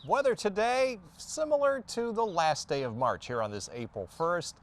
Weather today, similar to the last day of March here on this April 1st.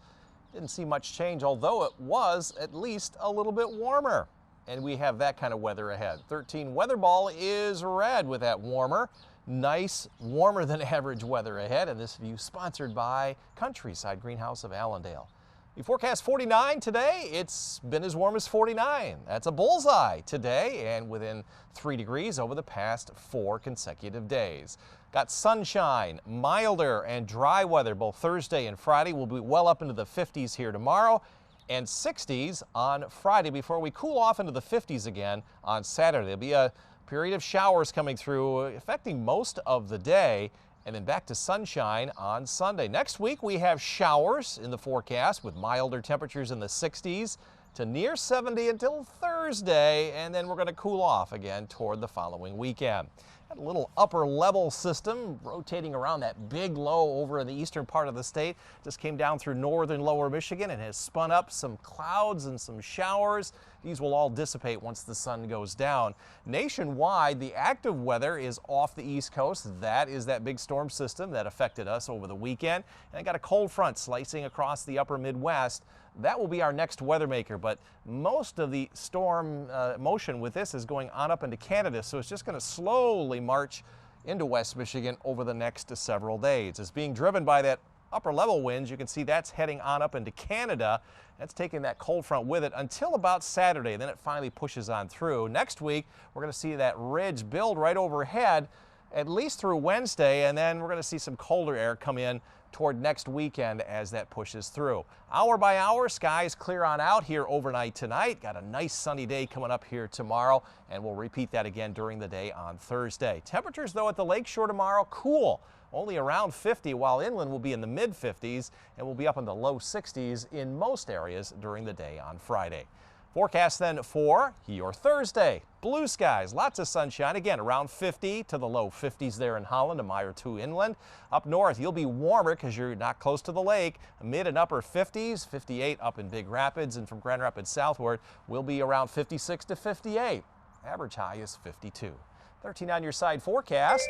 Didn't see much change, although it was at least a little bit warmer. And we have that kind of weather ahead. 13 weather ball is red with that warmer. Nice, warmer than average weather ahead. And this view sponsored by Countryside Greenhouse of Allendale. We forecast 49 today. It's been as warm as 49. That's a bullseye today and within 3 degrees over the past 4 consecutive days. Got sunshine, milder and dry weather both Thursday and Friday. We'll be well up into the 50s here tomorrow and 60s on Friday before we cool off into the 50s again on Saturday. There'll be a period of showers coming through affecting most of the day, and then back to sunshine on Sunday. Next week we have showers in the forecast with milder temperatures in the 60s to near 70 until Thursday, and then we're going to cool off again toward the following weekend. Got a little upper level system rotating around that big low over in the eastern part of the state. Just came down through northern lower Michigan and has spun up some clouds and some showers. These will all dissipate once the sun goes down. Nationwide, the active weather is off the East Coast. That is that big storm system that affected us over the weekend. And I got a cold front slicing across the upper Midwest. That will be our next weather maker, but most of the storm motion with this is going on up into Canada, so it's just going to slowly march into West Michigan over the next several days. It's being driven by that upper level winds. You can see that's heading on up into Canada. That's taking that cold front with it until about Saturday. Then it finally pushes on through. Next week, we're going to see that ridge build right overhead at least through Wednesday, and then we're going to see some colder air come in toward next weekend as that pushes through. Hour by hour, skies clear on out here overnight tonight. Got a nice sunny day coming up here tomorrow, and we'll repeat that again during the day on Thursday. Temperatures, though, at the lakeshore tomorrow, cool. Only around 50, while inland will be in the mid-50s, and we'll be up in the low 60s in most areas during the day on Friday. Forecast then for your Thursday. Blue skies, lots of sunshine. Again, around 50 to the low 50s there in Holland, a mile or two inland. Up north, you'll be warmer because you're not close to the lake. Mid and upper 50s, 58 up in Big Rapids, and from Grand Rapids southward, we'll be around 56 to 58. Average high is 52. 13 on your side forecast.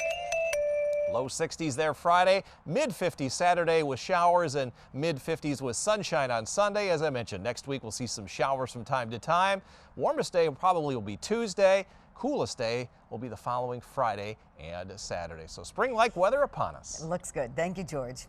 Low 60s there Friday, mid-50s Saturday with showers, and mid-50s with sunshine on Sunday. As I mentioned, next week we'll see some showers from time to time. Warmest day probably will be Tuesday. Coolest day will be the following Friday and Saturday. So spring-like weather upon us. It looks good. Thank you, George.